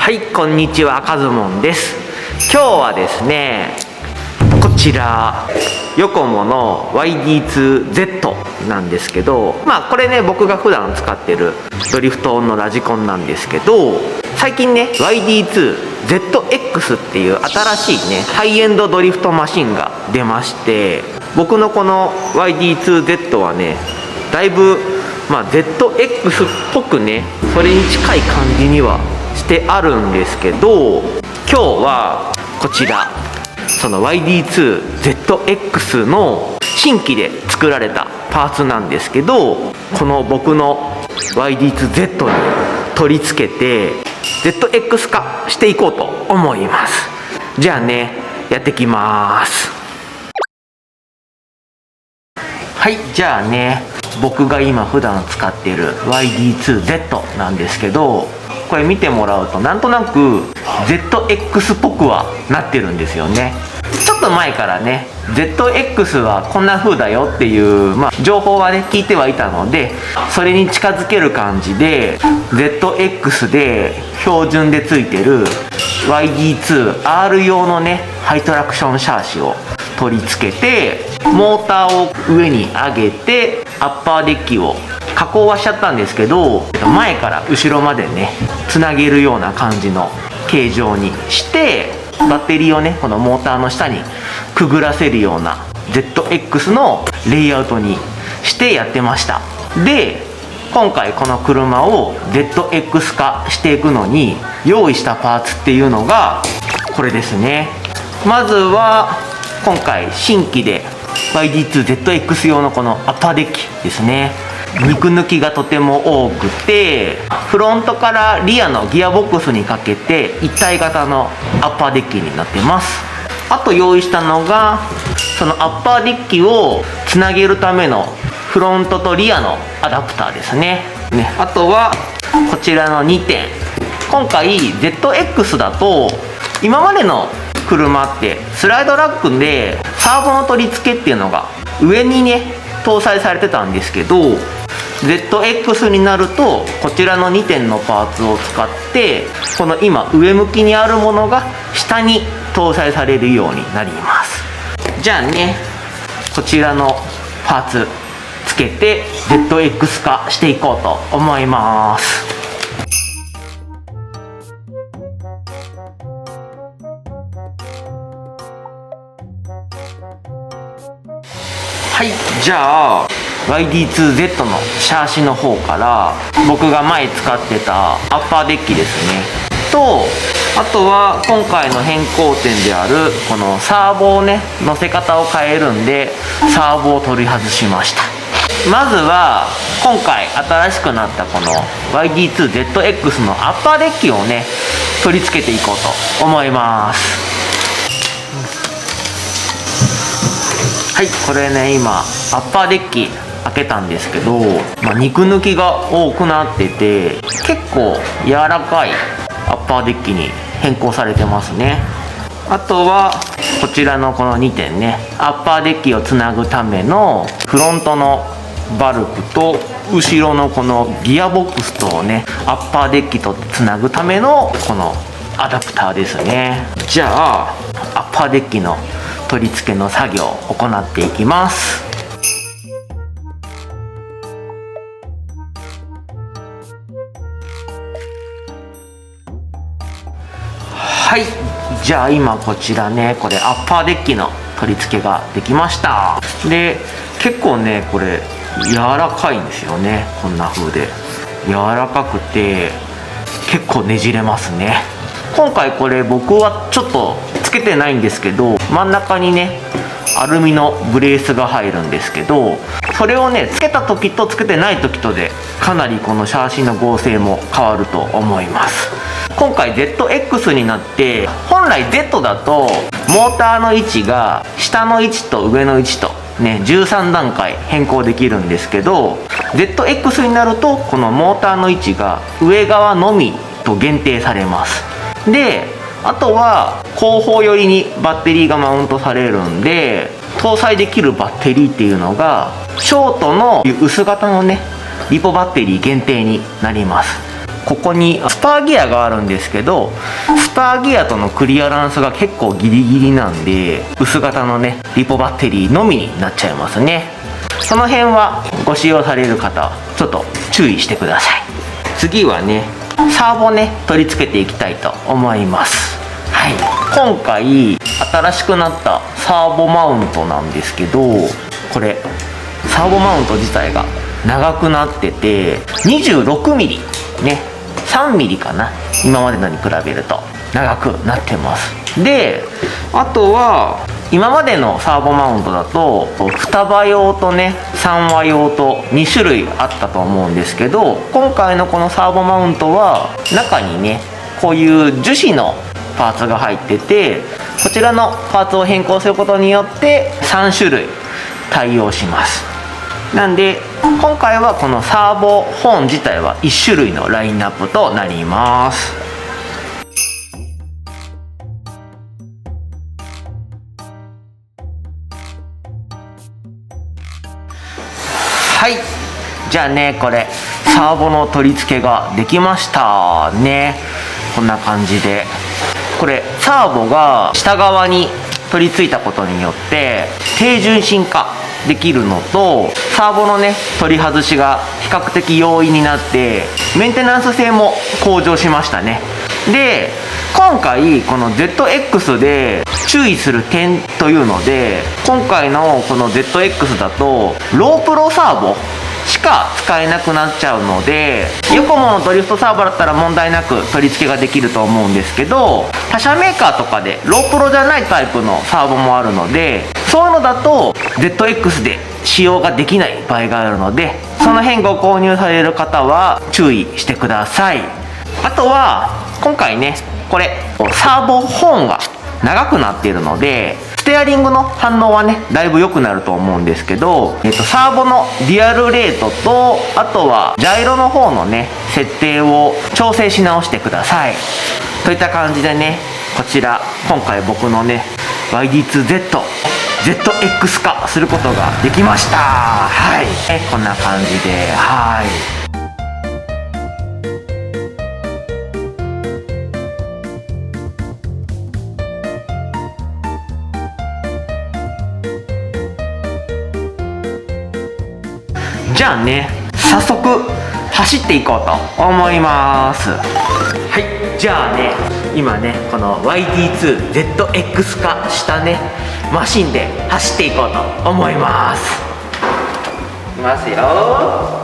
はい、こんにちは、かずもんです。今日はですね、こちらヨコモの YD-2Z なんですけど、これね、僕が普段使ってるドリフトのラジコンなんですけど、最近ね YD-2ZX っていう新しいねハイエンドドリフトマシンが出まして、僕のこの YD-2Z はね、だいぶZX っぽくね、それに近い感じにはしてあるんですけど、今日はこちらその YD-2ZX の新規で作られたパーツなんですけど、この僕の YD-2Z に取り付けて ZX 化していこうと思います。じゃあね、やってきます。はい、じゃあね、僕が今普段使っている YD-2Z なんですけど、これ見てもらうとなんとなく ZX っぽくはなってるんですよね。ちょっと前からね ZX はこんな風だよっていう、情報はね聞いてはいたので、それに近づける感じで ZX で標準でついてる YD-2R 用のねハイトラクションシャーシを取り付けて、モーターを上に上げてアッパーデッキを加工はしちゃったんですけど、前から後ろまでねつなげるような感じの形状にして、バッテリーをねこのモーターの下にくぐらせるような ZX のレイアウトにしてやってました。で、今回この車を ZX 化していくのに用意したパーツっていうのがこれですね。まずは今回新規で YD-2ZX 用のこのアッパーデッキですね。肉抜きがとても多くて、フロントからリアのギアボックスにかけて一体型のアッパーデッキになってます。あと用意したのがそのアッパーデッキをつなげるためのフロントとリアのアダプターですね。あとはこちらの2点。今回 ZX だと今までの車ってスライドラックでサーボの取り付けっていうのが上にね搭載されてたんですけど、 ZX になるとこちらの2点のパーツを使って、この今上向きにあるものが下に搭載されるようになります。じゃあね、こちらのパーツつけて ZX 化していこうと思います。はい、じゃあ YD-2Z のシャーシの方から僕が前使ってたアッパーデッキですねと、あとは今回の変更点であるこのサーボをね乗せ方を変えるんで、サーボを取り外しました。まずは今回新しくなったこの YD-2ZX のアッパーデッキをね取り付けていこうと思います。はい、これね今アッパーデッキ開けたんですけど、肉抜きが多くなってて結構柔らかいアッパーデッキに変更されてますね。あとはこちらのこの2点ね、アッパーデッキをつなぐためのフロントのバルクと後ろのこのギアボックスとねアッパーデッキとつなぐためのこのアダプターですね。じゃあアッパーデッキの取り付けの作業を行っていきます。はい、じゃあ今こちらね、これアッパーデッキの取り付けができました。で、結構ねこれ柔らかいんですよね。こんな風で柔らかくて結構ねじれますね。今回これ僕はちょっとつけてないんですけど、真ん中にねアルミのブレースが入るんですけど、それをねつけた時とつけてない時とでかなりこのシャーシの剛性も変わると思います。今回 ZX になって、本来 Z だとモーターの位置が下の位置と上の位置とね13段階変更できるんですけど、 ZX になるとこのモーターの位置が上側のみと限定されます。で、あとは後方寄りにバッテリーがマウントされるんで、搭載できるバッテリーっていうのがショートの薄型のねリポバッテリー限定になります。ここにスパーギアがあるんですけど、スパーギアとのクリアランスが結構ギリギリなんで、薄型のねリポバッテリーのみになっちゃいますね。その辺はご使用される方ちょっと注意してください。次はねサーボね取り付けていきたいと思います。はい、今回新しくなったサーボマウントなんですけど、これサーボマウント自体が長くなってて 26mm ね、3mm かな、今までのに比べると長くなってます。であとは今までのサーボマウントだと双葉用とね3葉用と2種類あったと思うんですけど、今回のこのサーボマウントは中にねこういう樹脂のパーツが入ってて、こちらのパーツを変更することによって3種類対応します。なんで今回はこのサーボ本自体は1種類のラインナップとなります。はい、じゃあねこれサーボの取り付けができましたね。こんな感じで、これサーボが下側に取り付いたことによって低重心化できるのと、サーボのね取り外しが比較的容易になってメンテナンス性も向上しましたね。で今回この ZX で注意する点というので、今回のこの ZX だとロープロサーボしか使えなくなっちゃうので、ヨコモのドリフトサーボだったら問題なく取り付けができると思うんですけど、他社メーカーとかでロープロじゃないタイプのサーボもあるので、そういうのだと ZX で使用ができない場合があるので、その辺ご購入される方は注意してください。あとは今回ねこれサーボホーンが長くなっているので、ステアリングの反応はねだいぶ良くなると思うんですけど、サーボのデュアルレートと、あとはジャイロの方のね設定を調整し直してください。といった感じでね、こちら今回僕のね YD-2ZX 化することができました。はい、こんな感じで、はい。じゃあね早速走っていこうと思います。はい、じゃあね今ねこの YD-2ZX 化したねマシンで走っていこうと思います。いきますよ。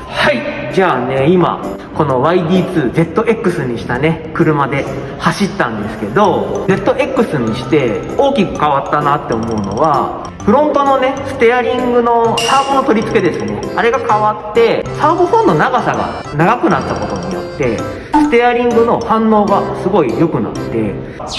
はい、じゃあね今この YD-2ZX にしたね車で走ったんですけど、 ZX にして大きく変わったなって思うのは、フロントのねステアリングのサーブの取り付けですね、あれが変わってサーブホーンの長さが長くなったことによってステアリングの反応がすごい良くなって、フ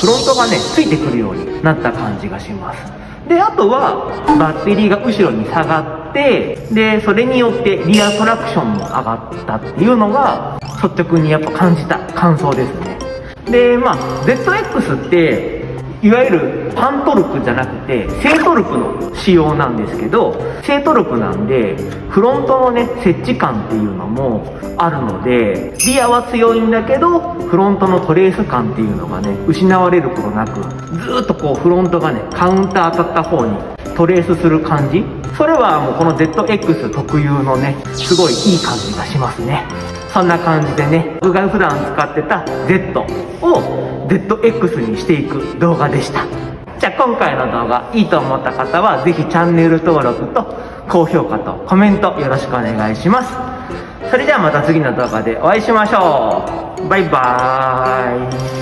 ロントがねついてくるようになった感じがします。であとはバッテリーが後ろに下がって、でそれによってリアトラクションも上がったっていうのが率直にやっぱ感じた感想ですね。でZX っていわゆる反トルクじゃなくて正トルクの仕様なんですけど、正トルクなんでフロントのね接地感っていうのもあるので、リアは強いんだけどフロントのトレース感っていうのがね失われることなく、ずーっとこうフロントがねカウンター当たった方にトレースする感じ、それはもうこの ZX 特有のねすごいいい感じがしますね。そんな感じでね、僕が普段使ってた Z を ZX にしていく動画でした。じゃあ今回の動画いいと思った方はぜひチャンネル登録と高評価とコメントよろしくお願いします。それではまた次の動画でお会いしましょう。バイバーイ。